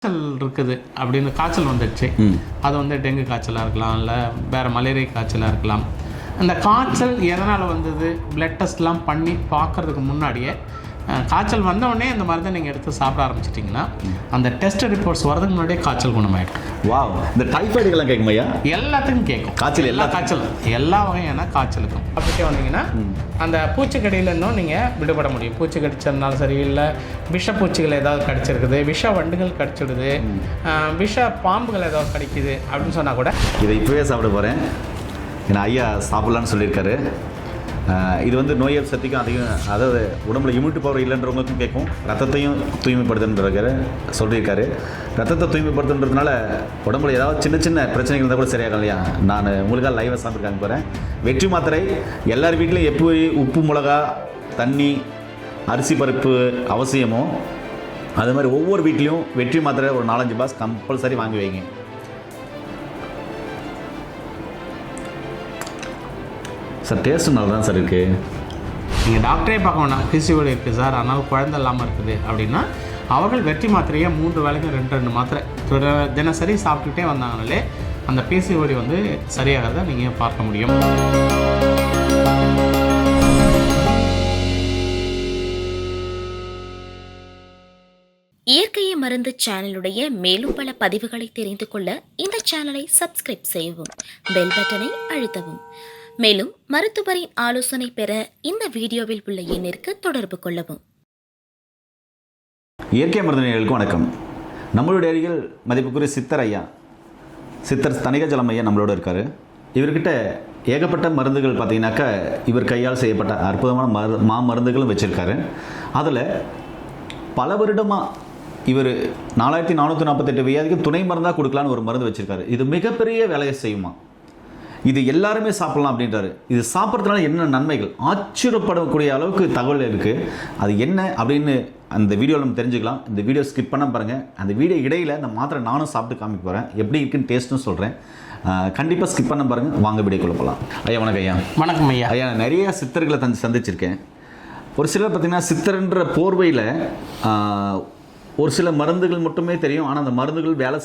காய்ச்சல் இருக்குது அப்படின்னு காய்ச்சல் வந்துடுச்சு. அது வந்து டெங்கு காய்ச்சலாக இருக்கலாம், இல்லை வேறு மலேரியா காய்ச்சலாக இருக்கலாம். அந்த காய்ச்சல் எதனால் வந்தது பிளட் டெஸ்ட்லாம் பண்ணி பார்க்குறதுக்கு முன்னாடியே காய்ச்சல் வந்தவுடனே அந்த மருந்தை நீங்கள் எடுத்து சாப்பிட ஆரம்பிச்சிட்டிங்கன்னா அந்த டெஸ்ட் ரிப்போர்ட்ஸ் வரதுக்கு முன்னாடியே காய்ச்சல் குணமாயிடும். இந்த டைஃபாய்டுக்கெல்லாம் கேட்கும் ஐயா? எல்லாத்துக்கும் கேட்கும். காய்ச்சல் எல்லா வகையான காய்ச்சலுக்கும் அப்படியே வந்தீங்கன்னா அந்த பூச்சிக்கடியிலேருந்தும் நீங்கள் விடுபட முடியும். பூச்சி கடிச்சதுனாலும் சரி, இல்லை விஷப்பூச்சிகள் ஏதாவது கடிச்சிருக்குது, விஷ வண்டுகள் கடிச்சிடுது, விஷ பாம்புகள் ஏதாவது கடிக்குது அப்படின்னு சொன்னால் கூட இதை இப்போவே சாப்பிட போகிறேன். ஏன்னா ஐயா சாப்பிட்லான்னு சொல்லியிருக்காரு. இது வந்து நோய் எதிர்ப்பு சக்திக்கும் அதிகம், அதாவது உடம்புல இம்யூனிட்டி பவர் இல்லைன்றவங்களுக்கும் கேட்கும். ரத்தத்தையும் தூய்மைப்படுத்துன்ற சொல்லியிருக்காரு. ரத்தத்தை தூய்மைப்படுத்துன்றதுனால உடம்புல ஏதாவது சின்ன சின்ன பிரச்சனைகள் இருந்தால் கூட சரியாகும் இல்லையா? நான் உங்களுக்காக லைவாக சாப்பிட்ருக்காங்க போகிறேன். வெற்றி மாத்திரை எல்லார் வீட்லையும் எப்படி உப்பு மிளகா தண்ணி அரிசி பருப்பு அவசியமோ அது மாதிரி ஒவ்வொரு வீட்லேயும் வெற்றி மாத்திரை ஒரு 4-5 பாக்ஸ் கம்பல்சரி வாங்கி வைங்க. சார் டேஸ்ட்டு நல்லா தான் சார் இருக்குது. நீங்கள் டாக்டரே பார்க்க வேணாம், பிசிஓடி இருக்குது சார், அதனால் குழந்தை இல்லாமல் இருக்குது அப்படின்னா அவர்கள் வெற்றி மாத்திரையை 3 வேளைக்கு 2 மாத்திரை தினசரி சாப்பிட்டுக்கிட்டே வந்தாங்கனாலே அந்த பிசிஓடி வந்து சரியாகிறத நீங்கள் பார்க்க முடியும். இயற்கையை மருந்து சேனலுடைய மேலும் பல பதிவுகளை தெரிந்து கொள்ள இந்த சேனலை சப்ஸ்கிரைப் செய்யவும், பெல் பட்டனை அழுத்தவும். மேலும் மருத்துவரின் ஆலோசனை பெற இந்த வீடியோவில் உள்ள எண்ணிற்கு தொடர்பு கொள்ளவும். இயற்கை மருத்துவர்களுக்கு வணக்கம். நம்மளுடைய அருகில் மதிப்புக்குரிய சித்தர் ஐயா, சித்தர் தணிகாச்சலம் ஐயா நம்மளோட இருக்கார். இவர்கிட்ட ஏகப்பட்ட மருந்துகள் பார்த்தீங்கன்னாக்கா இவர் கையால் செய்யப்பட்ட அற்புதமான மருந்துகளும் வச்சுருக்காரு. அதில் பல வருடமாக இவர் 4448 வியாதிக்கு துணை மருந்தாக கொடுக்கலான்னு ஒரு மருந்து வச்சுருக்காரு. இது மிகப்பெரிய வேலையை செய்யுமா, இது எல்லாருமே சாப்பிட்லாம் அப்படின்றாரு. இது சாப்பிட்றதுனால என்ன நன்மைகள், ஆச்சரியப்படக்கூடிய அளவுக்கு தகவல் இருக்குது. அது என்ன அப்படின்னு அந்த வீடியோவில் நம்ம தெரிஞ்சுக்கலாம். இந்த வீடியோ ஸ்கிப் பண்ண பாருங்கள். அந்த வீடியோ இடையில் இந்த மாத்திரை நானும் சாப்பிட்டு காமிக்க போகிறேன், எப்படி இருக்குன்னு டேஸ்ட்டும் சொல்கிறேன். கண்டிப்பாக ஸ்கிப் பண்ண பாருங்கள். வாங்க வீடியோக்குள்ள போகலாம். ஐயா வணக்கம். ஐயா வணக்கம். ஐயா ஐயா நிறைய சித்தர்களை சந்திச்சிருக்கேன். ஒரு சிலர் பார்த்திங்கன்னா சித்தர்ன்ற போர்வையில் ஒரு சில மருந்துகள் மட்டுமே தெரியும், ஆனால் அந்த மருந்துகள் வேலை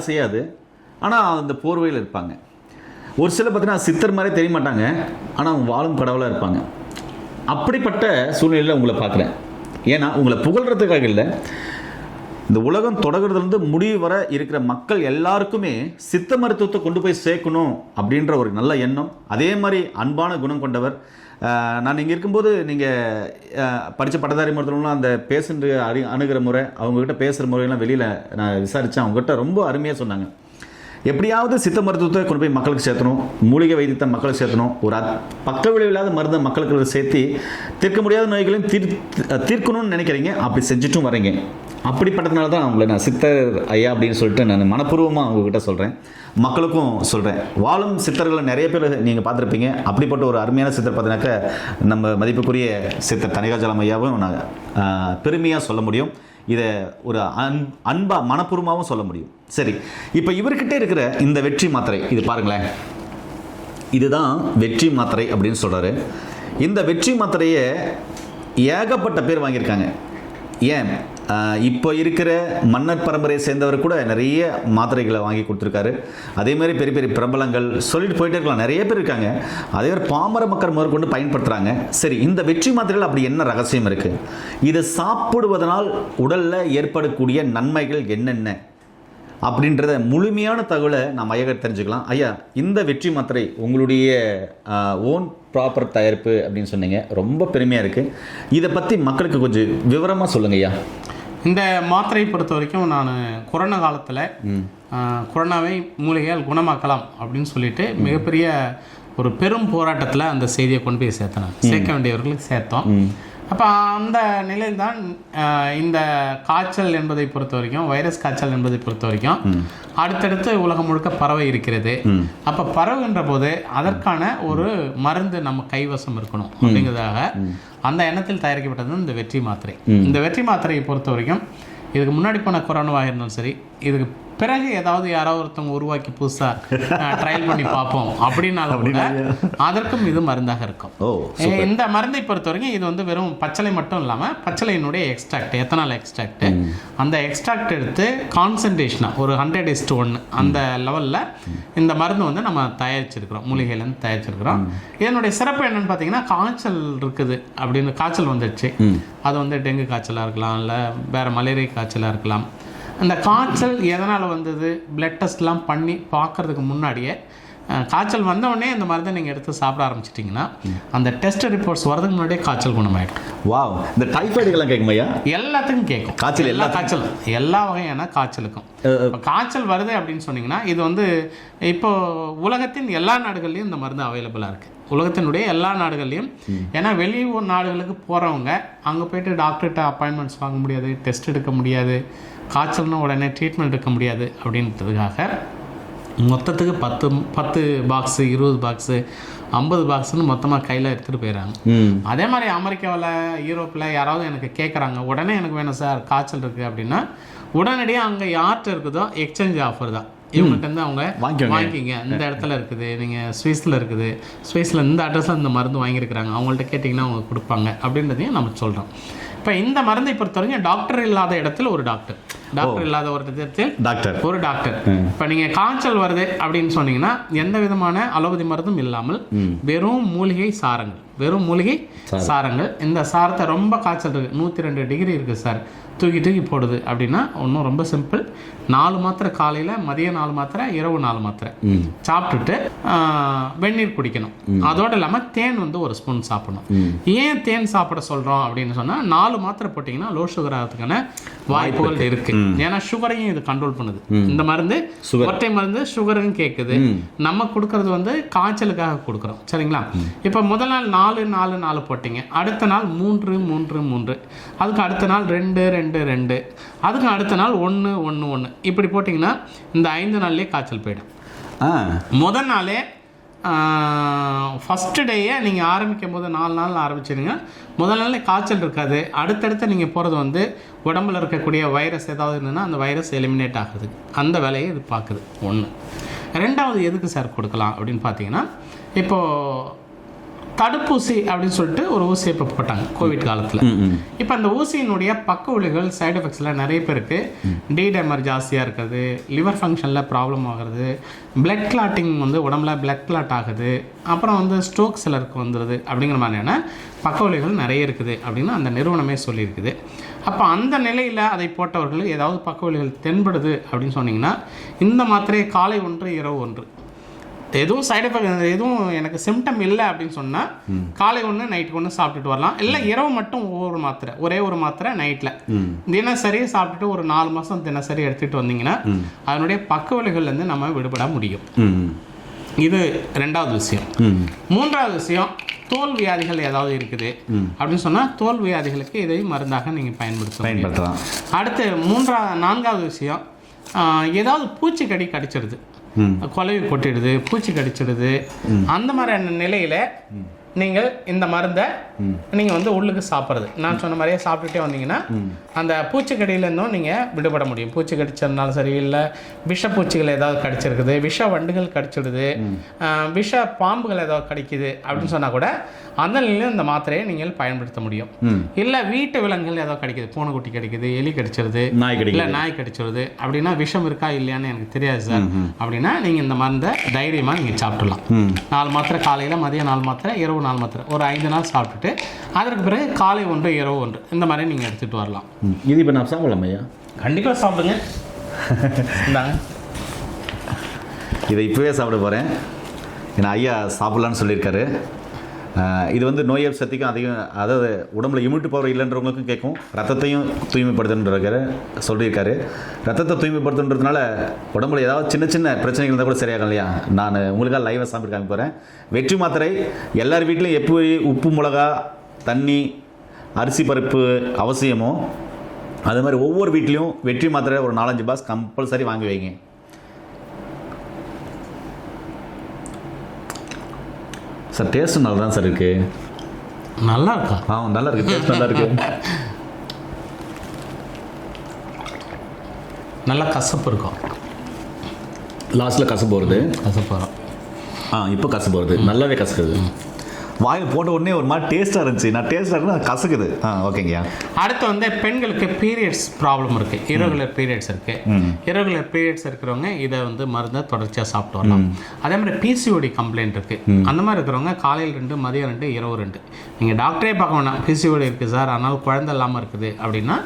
செய்யாது, ஆனால் அந்த போர்வையில் இருப்பாங்க. ஒரு சிலர் பார்த்தீங்கன்னா சித்தர் மாதிரி தெரிய மாட்டாங்க, ஆனால் அவங்க வாழும் கடவுளாக இருப்பாங்க. அப்படிப்பட்ட சூழ்நிலையில் உங்களை பார்க்குறேன். ஏன்னா உங்களை புகழ்கிறதுக்காக இல்லை, இந்த உலகம் தொடங்குறதுலேருந்து முடிவு வர இருக்கிற மக்கள் எல்லாருக்குமே சித்த மருத்துவத்தை கொண்டு போய் சேர்க்கணும் அப்படின்ற ஒரு நல்ல எண்ணம், அதே மாதிரி அன்பான குணம் கொண்டவர். நான் இங்கே இருக்கும்போது நீங்கள் படித்த பட்டதாரி மருத்துவம்லாம் அந்த பேஷண்ட் அணுகிற முறை, அவங்கக்கிட்ட பேசுகிற முறையெல்லாம் வெளியில் நான் விசாரித்தேன். அவங்ககிட்ட ரொம்ப அருமையாக சொன்னாங்க. எப்படியாவது சித்த மருத்துவத்தை கொண்டு போய் மக்களுக்கு சேர்த்தணும், மூலிகை வைத்தியத்தை மக்களுக்கு சேர்த்தணும், ஒரு பக்க விளைவில்லாத மருந்தை மக்களுக்கு சேர்த்து தீர்க்க முடியாத நோய்களையும் தீர்க்கணும்னு நினைக்கிறீங்க. அப்படி செஞ்சுட்டும் வரீங்க. அப்படிப்பட்டதுனால தான் அவங்கள நான் சித்தர் ஐயா அப்படின்னு சொல்லிட்டு நான் மனப்பூர்வமாக அவங்கக்கிட்ட சொல்கிறேன், மக்களுக்கும் சொல்கிறேன். வாழும் சித்தர்களை நிறைய பேர் நீங்கள் பார்த்துருப்பீங்க. அப்படிப்பட்ட ஒரு அருமையான சித்தர் பார்த்தீங்கன்னாக்கா நம்ம மதிப்புக்குரிய சித்தர் தணிகாச்சலம் ஐயாவும் நான் பெருமையாக சொல்ல முடியும். இதை ஒரு அன்பாக மனப்பூர்வமாகவும் சொல்ல முடியும். சரி, இப்போ இவர்கிட்ட இருக்கிற இந்த வெற்றி மாத்திரை இது பாருங்களேன், இதுதான் வெற்றி மாத்திரை அப்படின்னு சொல்கிறாரு. இந்த வெற்றி மாத்திரையை ஏகப்பட்ட பேர் வாங்கியிருக்காங்க. ஏன் இப்போ இருக்கிற மன்னர் பரம்பரையை சேர்ந்தவர் கூட நிறைய மாத்திரைகளை வாங்கி கொடுத்துருக்காரு. அதே மாதிரி பெரிய பெரிய பிரபலங்கள் சொல்லிட்டு போயிட்டே இருக்கலாம், நிறைய பேர் இருக்காங்க. அதே மாதிரி பாமர மக்கள் முதற்கொண்டு பயன்படுத்துகிறாங்க. சரி, இந்த வெற்றி மாத்திரைகள் அப்படி என்ன ரகசியம் இருக்குது, இதை சாப்பிடுவதனால் உடலில் ஏற்படக்கூடிய நன்மைகள் என்னென்ன அப்படின்றத முழுமையான தகவலை நம்ம ஐயா தெரிஞ்சுக்கலாம். ஐயா, இந்த வெற்றி மாத்திரை உங்களுடைய ஓன் ப்ராப்பர் தயாரிப்பு அப்படின்னு சொன்னீங்க, ரொம்ப பெருமையாக இருக்குது. இதை பற்றி மக்களுக்கு கொஞ்சம் விவரமாக சொல்லுங்கள் ஐயா. இந்த மாத்திரையை பொறுத்த வரைக்கும் நான் கொரோனா காலத்தில் கொரோனாவை மூலிகையால் குணமாக்கலாம் அப்படின்னு சொல்லிட்டு மிகப்பெரிய ஒரு பெரும் போராட்டத்தில் அந்த செய்தியை கொண்டு போய் சேர்க்க வேண்டியவர்களுக்கு சேர்த்தோம். அப்போ அந்த நிலையில்தான் இந்த காய்ச்சல் என்பதை பொறுத்த வரைக்கும், வைரஸ் காய்ச்சல் என்பதை பொறுத்த வரைக்கும் அடுத்தடுத்து உலகம் முழுக்க பரவ இருக்கிறது. அப்போ பரவுகின்ற போது அதற்கான ஒரு மருந்து நம்ம கைவசம் இருக்கணும் அப்படிங்கிறதாக அந்த எண்ணத்தில் தயாரிக்கப்பட்டது இந்த வெற்றி மாத்திரை. இந்த வெற்றி மாத்திரையை பொறுத்த வரைக்கும் இதுக்கு முன்னாடி போன கொரோனாவாக இருந்தாலும் சரி, இதுக்கு பிறகு ஏதாவது யாராவது ஒருத்தவங்க உருவாக்கி புதுசாக ட்ரையல் பண்ணி பார்ப்போம் அப்படின்னாலும் கூட அதற்கும் இது மருந்தாக இருக்கும். இந்த மருந்தை பொறுத்த வரைக்கும் இது வந்து வெறும் பச்சளை மட்டும் இல்லாமல் பச்சளையினுடைய எக்ஸ்ட்ராக்ட், எத்தனால் எக்ஸ்ட்ராக்ட், அந்த எக்ஸ்ட்ராக்ட் எடுத்து கான்சன்ட்ரேஷனாக ஒரு 100:1 அந்த லெவலில் இந்த மருந்து வந்து நம்ம தயாரிச்சிருக்கிறோம், மூலிகையிலேருந்து தயாரிச்சிருக்கிறோம். இதனுடைய சிறப்பு என்னன்னு பார்த்தீங்கன்னா, காய்ச்சல் இருக்குது அப்படின்னு, காய்ச்சல் வந்துடுச்சு, அது வந்து டெங்கு காய்ச்சலாக இருக்கலாம், இல்லை வேறு மலேரியா காய்ச்சலாக இருக்கலாம். அந்த காய்ச்சல் எதனால் வந்தது பிளட் டெஸ்ட்லாம் பண்ணி பார்க்குறதுக்கு முன்னாடியே, காய்ச்சல் வந்தவுடனே இந்த மருந்தை நீங்கள் எடுத்து சாப்பிட ஆரம்பிச்சிட்டிங்கன்னா அந்த டெஸ்ட் ரிப்போர்ட்ஸ் வரதுக்கு முன்னாடியே காய்ச்சல் குணமாயிடும். வாவ். இந்த டைஃபாய்டுக்கெல்லாம் கேட்கும் ஐயா? எல்லாத்துக்கும் கேட்கும். காய்ச்சல் எல்லா காய்ச்சலும், எல்லா வகையான காய்ச்சலுக்கும். காய்ச்சல் வருது அப்படின்னு சொன்னீங்கன்னா, இது வந்து இப்போ உலகத்தின் எல்லா நாடுகள்லையும் இந்த மருந்து அவைலபிளாக இருக்குது, உலகத்தினுடைய எல்லா நாடுகள்லையும். ஏன்னா வெளியூர் நாடுகளுக்கு போகிறவங்க அங்கே போய்ட்டு டாக்டர்கிட்ட அப்பாயின்மெண்ட்ஸ் வாங்க முடியாது, டெஸ்ட் எடுக்க முடியாது, காய்ச்சல்னு உடனே ட்ரீட்மெண்ட் எடுக்க முடியாது அப்படின்றதுக்காக மொத்தத்துக்கு 10 பாக்ஸு, 20 பாக்ஸு, 50 பாக்ஸுன்னு மொத்தமாக கையில் எடுத்துகிட்டு போயிடறாங்க. அதே மாதிரி அமெரிக்காவில், யூரோப்பில் யாராவது எனக்கு கேட்குறாங்க, உடனே எனக்கு வேணும் சார் காய்ச்சல் இருக்குது அப்படின்னா, உடனடியாக அங்கே யார்கிட்ட இருக்குதோ எக்ஸ்சேஞ்ச் ஆஃபர் தான். இவங்ககிட்ட இருந்து அவங்க வாங்கிக்கிங்க, இந்த இடத்துல இருக்குது, நீங்கள் ஸ்விஸில் இருக்குது, ஸ்விஸில் இந்த அட்ரஸில் இந்த மருந்து வாங்கியிருக்கிறாங்க, அவங்கள்ட்ட கேட்டிங்கன்னா அவங்க கொடுப்பாங்க அப்படின்றதையும் நம்ம சொல்கிறோம். இப்போ இந்த மருந்தை பொறுத்தவரைக்கும் டாக்டர் இல்லாத இடத்துல ஒரு டாக்டர், டாக்டர் இல்லாத ஒரு இடத்தில் ஒரு டாக்டர். இப்போ நீங்கள் காய்ச்சல் வருது அப்படின்னு சொன்னீங்கன்னா, எந்த விதமான அலோபதி மருந்தும் இல்லாமல் வெறும் மூலிகை சாரங்கள், வெறும் மூலிகை சாரங்கள். இந்த சாரத்தை ரொம்ப காய்ச்சல் இருக்குது, 102 டிகிரி இருக்குது சார், தூக்கி போடுது அப்படின்னா ஒன்றும் ரொம்ப சிம்பிள். 4 மாத்திரை காலையில், மதியம் 4 மாத்திரை, இரவு 4 மாத்திரை சாப்பிட்டுட்டு வெந்நீர் குடிக்கணும். அதோடு இல்லாமல் தேன் வந்து 1 ஸ்பூன் சாப்பிடணும். ஏன் தேன் சாப்பிட சொல்கிறோம் அப்படின்னு சொன்னால், 4 மாத்திரை போட்டிங்கன்னா லோ சுகர் ஆகிறதுக்கான வாய்ப்புகள் இருக்குது. ஏன்னா சுகரையும் இது கண்ட்ரோல் பண்ணுது. இந்த மருந்து ஒற்றை மருந்து சுகருக்கும் கேட்குது. நம்ம கொடுக்கறது வந்து காய்ச்சலுக்காக கொடுக்குறோம், சரிங்களா? இப்போ முதல் நாள் 4 போட்டிங்க, அடுத்த நாள் 3 அதுக்கு அடுத்த நாள் 2 அதுக்கு அடுத்த நாள் 1 இப்படி போட்டிங்கன்னா இந்த 5 நாள்லேயே காய்ச்சல் போயிடும். முதல் நாளே ஃபஸ்ட்டு டேயே நீங்கள் ஆரம்பிக்கும் போது 4 நாள் ஆரம்பிச்சிடுங்க. முதல் நாளே காய்ச்சல் இருக்காது. அடுத்தடுத்து நீங்கள் போகிறது வந்து உடம்பில் இருக்கக்கூடிய வைரஸ் ஏதாவது இருந்ததுன்னா அந்த வைரஸ் எலிமினேட் ஆகுது, அந்த வேலையை இது பார்க்குது. 1. 2வது எதுக்கு சார் கொடுக்கலாம் அப்படின்னு பார்த்தீங்கன்னா, இப்போது தடுப்பூசி அப்படின்னு சொல்லிட்டு ஒரு ஊசி இப்போ போட்டாங்க கோவிட் காலத்தில். இப்போ அந்த ஊசியினுடைய பக்க விளைவுகள், சைடு எஃபெக்ட்ஸில் நிறைய பேருக்கு டீடைமர் ஜாஸ்தியாக இருக்கிறது, லிவர் ஃபங்க்ஷனில் ப்ராப்ளம் ஆகிறது, பிளட் கிளாட்டிங் வந்து உடம்புல பிளட் கிளாட் ஆகுது, அப்புறம் வந்து ஸ்ட்ரோக் சிலருக்கு வந்துடுது அப்படிங்கிற மாதிரியான பக்க விளைவுகள் நிறைய இருக்குது அப்படின்னு அந்த நிறுவனமே சொல்லியிருக்குது. அப்போ அந்த நிலையில் அதை போட்டவர்கள் ஏதாவது பக்க விளைவுகள் தென்படுது அப்படின்னு சொன்னிங்கன்னா, இந்த மாத்திரையை காலை 1 இரவு 1, எதுவும் சைடு எஃபெக்ட் எதுவும் எனக்கு சிம்டம் இல்லை அப்படின்னு சொன்னால் காலை 1 நைட்டுக்கு 1 சாப்பிட்டுட்டு வரலாம். இல்லை இரவு மட்டும் ஒரே ஒரு மாத்திரை நைட்டில் தினசரி சாப்பிட்டுட்டு ஒரு 4 மாதம் தினசரி எடுத்துகிட்டு வந்தீங்கன்னா அதனுடைய பக்க விளைவுகள்லேருந்து நம்ம விடுபட முடியும். இது 2வது விஷயம். 3வது விஷயம், தோல் வியாதிகள் ஏதாவது இருக்குது அப்படின்னு சொன்னால் தோல் வியாதிகளுக்கு இதை மருந்தாக நீங்கள் பயன்படுத்தலாம். அடுத்து 4வது விஷயம், ஏதாவது பூச்சிக்கடி கடிச்சிடுது, கொலவி கொட்டிடுது, பூச்சி கடிச்சிடுது, அந்த மாதிரியான நிலையில் நீங்கள் இந்த மருந்தை நீங்கள் வந்து உள்ளுக்கு சாப்பிட்றது, நான் சொன்ன மாதிரியே சாப்பிட்டுட்டே வந்தீங்கன்னா அந்த பூச்சிக்கடியிலேருந்தும் நீங்கள் விடுபட முடியும். பூச்சி கடிச்சிருந்தாலும் சரி, இல்லை விஷப்பூச்சிகள் ஏதாவது கடிச்சிருக்குது, விஷ வண்டுகள் கடிச்சிடுது, விஷ பாம்புகள் ஏதாவது கடிக்குது அப்படின்னு சொன்னால் கூட அந்த நிலையில் இந்த மாத்திரையை நீங்கள் பயன்படுத்த முடியும். இல்லை வீட்டு விலங்குகள் ஏதாவது கடிக்குது, பூனைக்குட்டி கடிக்குது, எலி கடிச்சிருது, இல்லை நாய் கடிச்சிருது அப்படின்னா விஷம் இருக்கா இல்லையான்னு எனக்கு தெரியாது சார் அப்படின்னா நீங்கள் இந்த மருந்தை தைரியமாக நீங்கள் சாப்பிடலாம். 4 மாத்திரை காலையில், மதியம் 4 மாத்திரை, இரவு 4 மாத்திரை, ஒரு 5 நாள் சாப்பிட்டுட்டு அதற்கு பிறகு காலை 1 இரவு 1 இந்த மாதிரி நீங்கள் எடுத்துகிட்டு வரலாம். இது இப்போ நான் சாப்பிடலாம் ஐயா? கண்டிப்பாக சாப்பிடுங்க. இந்தாங்க, இதை இப்போவே சாப்பிட போகிறேன். ஏன்னா ஐயா சாப்பிட்லான்னு சொல்லியிருக்காரு. இது வந்து நோய் எதிர்ப்பு சக்திக்கும் அதிகம், அதாவது உடம்புல இம்யூனிட்டி பவர் இல்லைன்றவங்களுக்கும் கேட்கும், ரத்தத்தையும் தூய்மைப்படுத்துன்ற சொல்லியிருக்காரு. ரத்தத்தை தூய்மைப்படுத்துன்றதுனால உடம்புல ஏதாவது சின்ன சின்ன பிரச்சனைகள் இருந்தால் கூட சரியாகும் இல்லையா? நான் உங்களுக்காக லைவாக சாப்பிட்டு காமிக்க போகிறேன். வெற்றி மாத்திரை எல்லார் வீட்லேயும் எப்படி உப்பு, மிளகா, தண்ணி, அரிசி, பருப்பு அவசியமோ அது மாதிரி ஒவ்வொரு வீட்லேயும் வெற்றி மாத்திரை ஒரு 4-5 பாக்ஸ் கம்பல்சரி வாங்கி வைங்க. சார் டேஸ்ட் நல்லா தான் சார் இருக்கு. நல்லா இருக்கா? நல்லா இருக்கு, டேஸ்ட் நல்லா இருக்கு. நல்லா கசப்பு இருக்கும். லாஸ்ட்டில் கசப்பு வருது. கசப்புறம் இப்போ கசப்பு வருது, நல்லாவே கசக்குது. வாயில் போட்ட உடனே ஒரு மாதிரி டேஸ்ட்டாக இருந்துச்சு. நான் டேஸ்ட்டாக இருந்தால் கசக்குது. ஓகேங்கய்யா. அடுத்து வந்து பெண்களுக்கு பீரியட்ஸ் ப்ராப்ளம் இருக்குது, இரகுலர் பீரியட்ஸ் இருக்குது. இரகுலர் பீரியட்ஸ் இருக்கிறவங்க இதை வந்து மருந்தை தொடர்ச்சியாக சாப்பிட்டு வரலாம். அதே மாதிரி பிசிஓடி கம்ப்ளைண்ட் இருக்குது, அந்த மாதிரி இருக்கிறவங்க காலையில் 2, மதியம் 2, இரவு 2. நீங்கள் டாக்டரே பார்க்க வேணாம், பிசிஓடி இருக்குது சார் அதனால் குழந்தை இல்லாமல் இருக்குது அப்படின்னா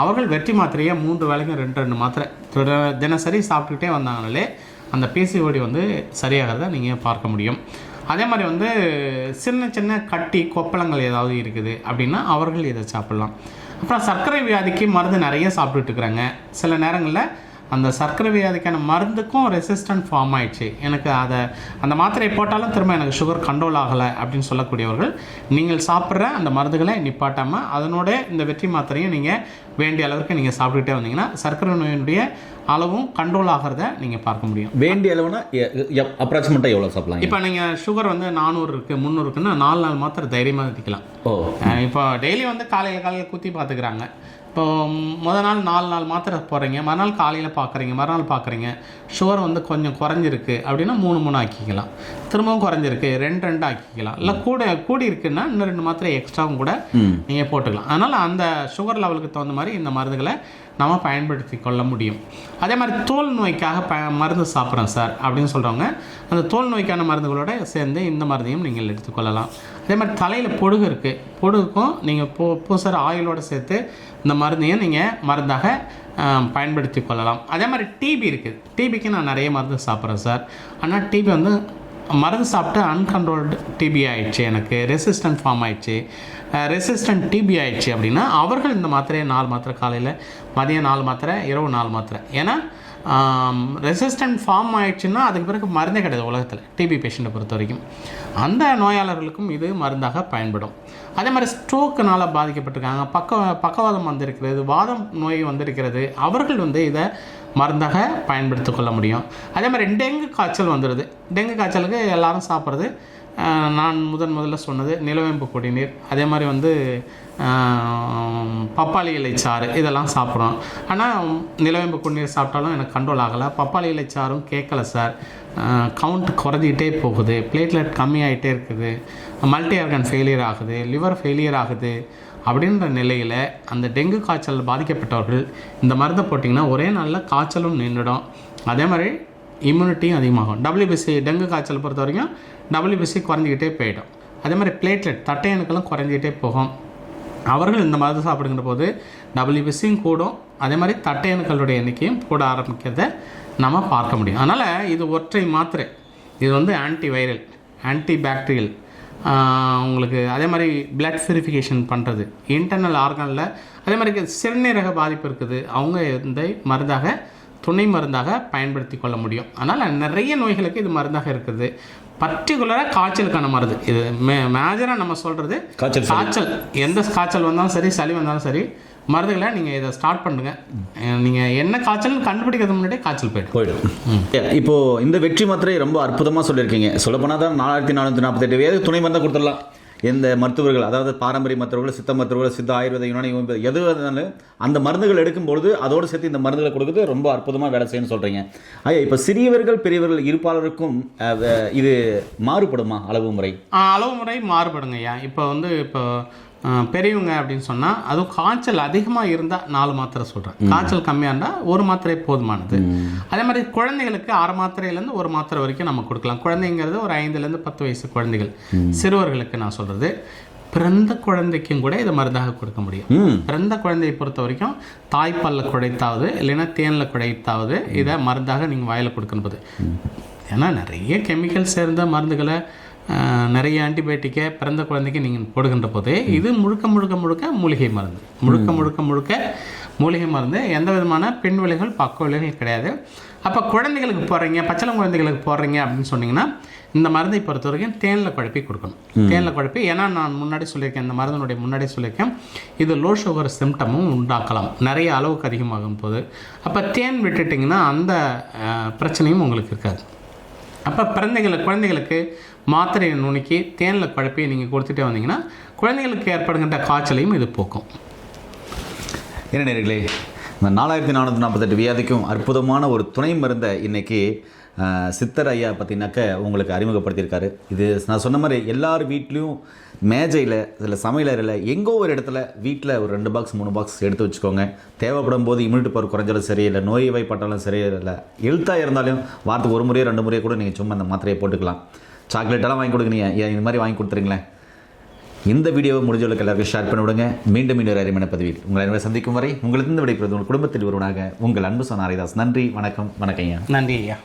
அவர்கள் வெற்றி மாத்திரையை 3 வேளைக்கும் 2 மாத்திரை தினசரி சாப்பிட்டுக்கிட்டே வந்தாங்கனாலே அந்த பிசிஓடி வந்து சரியாகிறத நீங்கள் பார்க்க முடியும். அதே மாதிரி வந்து சின்ன சின்ன கட்டி கொப்பளங்கள் ஏதாவது இருக்குது அப்படின்னா அவர்கள் இதை சாப்பிட்லாம். அப்புறம் சர்க்கரை வியாதிக்கு மருந்து நிறைய சாப்பிட்டுட்டு இருக்கிறாங்க. சில நேரங்களில் அந்த சர்க்கரை வியாதிக்கான மருந்துக்கும் ரெசிஸ்டன்ட் ஃபார்ம் ஆயிடுச்சு, எனக்கு அந்த மாத்திரையை போட்டாலும் திரும்ப எனக்கு சுகர் கண்ட்ரோல் ஆகலை அப்படின்னு சொல்லக்கூடியவர்கள் நீங்கள் சாப்பிட்ற அந்த மருந்துகளை நிப்பாட்டாமல் அதனோட இந்த வெற்றி மாத்திரையும் நீங்கள் வேண்டிய அளவுக்கு நீங்கள் சாப்பிட்டுக்கிட்டே வந்தீங்கன்னா சர்க்கரை நோயினுடைய அளவும் கண்ட்ரோல் ஆகிறத நீங்கள் பார்க்க முடியும். வேண்டிய அளவுனா அப்ராக்சிமேட்டாக எவ்வளோ சாப்பிடலாம்? இப்போ நீங்கள் சுகர் வந்து 400 இருக்குது 300 இருக்குன்னா 4 நாள் மாத்திரை தைரியமாக எடுத்துக்கலாம். இப்போ டெய்லி வந்து காலையில் குத்தி பார்த்துக்கிறாங்க. இப்போ முதல் நாள் 4 நாள் மாத்திரை போடுறீங்க, மறுநாள் காலையில் பார்க்குறீங்க, மறுநாள் பார்க்குறீங்க சுகர் வந்து கொஞ்சம் குறைஞ்சிருக்கு அப்படின்னா 3 ஆக்கிக்கலாம். திரும்பவும் குறைஞ்சிருக்கு 2 ஆக்கிக்கலாம். இல்லை கூடி இருக்குன்னா இன்னும் 2 மாத்திரை எக்ஸ்ட்ராவும் கூட நீங்கள் போட்டுக்கலாம். அதனால் அந்த சுகர் லெவலுக்கு தகுந்த மாதிரி இந்த மருந்துகளை நம்ம பயன்படுத்தி கொள்ள முடியும். அதே மாதிரி தோல் நோய்க்காக மருந்து சாப்பிட்றோம் சார் அப்படின்னு சொல்கிறவங்க அந்த தோல் நோய்க்கான மருந்துகளோடு சேர்ந்து இந்த மருந்தையும் நீங்கள் எடுத்துக்கொள்ளலாம். அதே மாதிரி தலையில் பொடுகு இருக்குது, பொடுகுக்கும் நீங்கள் பூசர் ஆயிலோடு சேர்த்து இந்த மருந்தையும் நீங்கள் மருந்தாக பயன்படுத்தி கொள்ளலாம். அதே மாதிரி டிபி இருக்குது, டிபிக்கு நான் நிறைய மருந்து சாப்பிட்றேன் சார், ஆனால் டிபி வந்து மருந்து சாப்பிட்டு அன்கண்ட்ரோல்டு டிபி ஆயிடுச்சு, எனக்கு ரெசிஸ்டன்ட் ஃபார்ம் ஆயிடுச்சு, ரெசிஸ்டன்ட் டிபி ஆயிடுச்சு அப்படின்னா அவர்கள் இந்த மாத்திரையை 4 மாத்திரை காலையில், மதியம் 4 மாத்திரை, இரவு 4 மாத்திரை. ஏன்னா ரெசிஸ்டன்ட் ஃபார்ம் ஆயிடுச்சுன்னா அதுக்கு பிறகு மருந்தே கிடையாது உலகத்தில் டிபி பேஷண்ட்டை பொறுத்த வரைக்கும். அந்த நோயாளர்களுக்கும் இது மருந்தாக பயன்படும். அதே மாதிரி ஸ்ட்ரோக்குனால் பாதிக்கப்பட்டிருக்காங்க, பக்கவாதம் வந்திருக்கிறது, வாதம் நோய் வந்திருக்கிறது, அவர்கள் வந்து இதை மருந்தாக பயன்படுத்தி கொள்ள முடியும். அதே மாதிரி டெங்கு காய்ச்சல் வந்துடுது, டெங்கு காய்ச்சலுக்கு எல்லாரும் சாப்பிட்றது நான் முதல்ல சொன்னது நிலவேம்பு குடிநீர், அதே மாதிரி வந்து பப்பாளி இலை சாறு இதெல்லாம் சாப்பிட்றோம். ஆனால் நிலவேம்பு குடிநீர் சாப்பிட்டாலும் எனக்கு கண்ட்ரோல் ஆகலை, பப்பாளி இலை சாரும் கேட்கல சார், கவுண்ட் குறைஞ்சிக்கிட்டே போகுது, பிளேட்லெட் கம்மியாகிட்டே இருக்குது, மல்டி ஆர்கன் ஃபெயிலியர் ஆகுது, லிவர் ஃபெயிலியர் ஆகுது அப்படின்ற நிலையில் அந்த டெங்கு காய்ச்சல் பாதிக்கப்பட்டவர்கள் இந்த மருந்தை போட்டிங்கன்னா ஒரே நாளில் காய்ச்சலும் நின்றுடும். அதே மாதிரி இம்யூனிட்டியும் அதிகமாகும். டபிள்யூபிசி டெங்கு காய்ச்சல் பொறுத்த வரைக்கும் டபிள்யூபிசி குறைஞ்சிக்கிட்டே போயிடும். அதே மாதிரி பிளேட்லெட் தட்டையணுக்களும் குறைஞ்சிக்கிட்டே போகும். அவர்கள் இந்த மருந்து சாப்பிடுங்கிற போது டபிள்யூபிசியும் கூடும், அதே மாதிரி தட்டையணுக்களுடைய எண்ணிக்கையும் கூட ஆரம்பிக்கிறத நம்ம பார்க்க முடியும். அதனால் இது ஒற்றை மாத்திரை, இது வந்து ஆன்டிவைரல், ஆன்டி பாக்டீரியல், உங்களுக்கு அதே மாதிரி பிளட் பியூரிஃபிகேஷன் பண்ணுறது, இன்டர்னல் ஆர்கனில் அதே மாதிரி சிறுநீரக பாதிப்பு இருக்குது, அவங்க இந்த மருந்தாக துணை மருந்தாக பயன்படுத்தி கொள்ள முடியும். அதனால் நிறைய நோய்களுக்கு இது மருந்தாக இருக்குது. பர்டிகுலராக காய்ச்சலுக்கான மருந்து இது மேஜராக நம்ம சொல்கிறது காய்ச்சல், எந்த காய்ச்சல் வந்தாலும் சரி, சளி வந்தாலும் சரி, மருந்துகளை நீங்கள் இதை ஸ்டார்ட் பண்ணுங்கள். நீங்கள் என்ன காய்ச்சல்னு கண்டுபிடிக்கிறது முன்னாடியே காய்ச்சல் போயிடும். இப்போது இந்த வெற்றி மாத்திரை ரொம்ப அற்புதமாக சொல்லியிருக்கீங்க. சொல்லப்போனால் தான் 4448 வேறு துணை மருந்தை கொடுத்துடலாம். எந்த மருத்துவர்கள், அதாவது பாரம்பரிய மருத்துவர்கள், சித்த மருத்துவர்கள், சித்த ஆயுர்வேத, யுனானி, எது இருந்தாலும் அந்த மருந்துகள் எடுக்கும்பொழுது அதோடு சேர்த்து இந்த மருந்துகளை கொடுக்குறது ரொம்ப அற்புதமாக வேலை செய்யணும்னு சொல்கிறீங்க. ஐயா, இப்போ சிறியவர்கள் பெரியவர்கள் இருப்பாளருக்கும் இது மாறுபடுமா அளவு முறை? அளவு முறை மாறுபடுங்க ஐயா. இப்போ பெரியவங்க அப்படின்னு சொன்னால் அதுவும் காய்ச்சல் அதிகமாக இருந்தால் 4 மாத்திரை சொல்கிறேன், காய்ச்சல் கம்மியாக இருந்தால் 1 மாத்திரை போதுமானது. அதே மாதிரி குழந்தைகளுக்கு 6 மாத்திரையிலேருந்து 1 மாத்திரை வரைக்கும் நம்ம கொடுக்கலாம். குழந்தைங்கிறது ஒரு 5லேருந்து 10 வயசு குழந்தைகள். சிறுவர்களுக்கு நான் சொல்கிறது, பிறந்த குழந்தைக்கும் கூட இதை மருந்தாக கொடுக்க முடியும். பிறந்த குழந்தையை பொறுத்த வரைக்கும் தாய்ப்பாலில் குழைத்தாவது இல்லைன்னா தேனில் குழைத்தாவது இதை மருந்தாக நீங்கள் வாயில் கொடுக்கணும்போது, ஏன்னா நிறைய கெமிக்கல் சேர்ந்த மருந்துகளை, நிறைய ஆன்டிபயோட்டிக்கை பிறந்த குழந்தைக்கு நீங்கள் போடுகின்ற போது இது முழுக்க மூலிகை மருந்து, முழுக்க மூலிகை மருந்து. எந்த விதமான பின் விளைவுகள் பக்க விளைவுகள் கிடையாது. அப்போ குழந்தைகளுக்கு போடுறீங்க, பச்சளம் குழந்தைகளுக்கு போடுறீங்க அப்படின்னு சொன்னீங்கன்னா இந்த மருந்தை பொறுத்த வரைக்கும் தேனில் குழப்பி கொடுக்கணும். தேனில் குழப்பி, ஏன்னா நான் முன்னாடி சொல்லியிருக்கேன், இந்த மருந்தினுடைய முன்னாடி சொல்லியிருக்கேன், இது லோ சுகர் சிம்டமும் உண்டாக்கலாம் நிறைய அளவுக்கு அதிகமாகும் போது. அப்போ தேன் விட்டுட்டிங்கன்னா அந்த பிரச்சனையும் உங்களுக்கு இருக்காது. அப்போ குழந்தைகளுக்கு மாத்திரையை நுணுக்கி தேனில் குழப்பி நீங்கள் கொடுத்துட்டே வந்தீங்கன்னா குழந்தைகளுக்கு ஏற்படுகின்ற காய்ச்சலையும் இது போக்கும். என்ன நேயர்களே, இந்த 4448 வியாதிக்கும் அற்புதமான ஒரு துணை மருந்தை இன்றைக்கி சித்தர் ஐயா பார்த்தீங்கன்னாக்க உங்களுக்கு அறிமுகப்படுத்தியிருக்காரு. இது நான் சொன்ன மாதிரி எல்லார் வீட்லேயும் மேஜையில் இதில் சமையலறையில் எங்கோ ஒரு இடத்துல வீட்டில் ஒரு 2 பாக்ஸ் 3 பாக்ஸ் எடுத்து வச்சுக்கோங்க. தேவைப்படும் போது இம்யூனிட்டி பவர் குறைஞ்சாலும் சரியில்லை, நோய் வாய்ப்பட்டாலும் சரியில்லை, ஹெல்த்தாக இருந்தாலும் வாரத்துக்கு 1 முறையோ 2 முறையோ கூட நீங்கள் சும்மா அந்த மாத்திரையை போட்டுக்கலாம். சாக்லேட்டெல்லாம் வாங்கி கொடுக்குறீங்க, ஏன் இது மாதிரி வாங்கி கொடுத்துறீங்களேன். இந்த வீடியோவை முடிஞ்சவர்களுக்கு எல்லாருக்கும் ஷேர் பண்ணி விடுங்க. மீண்டும் இன்னொரு அருமையான பதிவில் உங்களை அனைவரும் சந்திக்கும் வரை உங்களுக்கு விடைபெறுவது உங்கள் குடும்பத்தில் ஒருவனாக உங்கள் அன்பு சொன்ன ஹரிதாஸ். நன்றி, வணக்கம். வணக்கம் ஐயா. நன்றி ஐயா.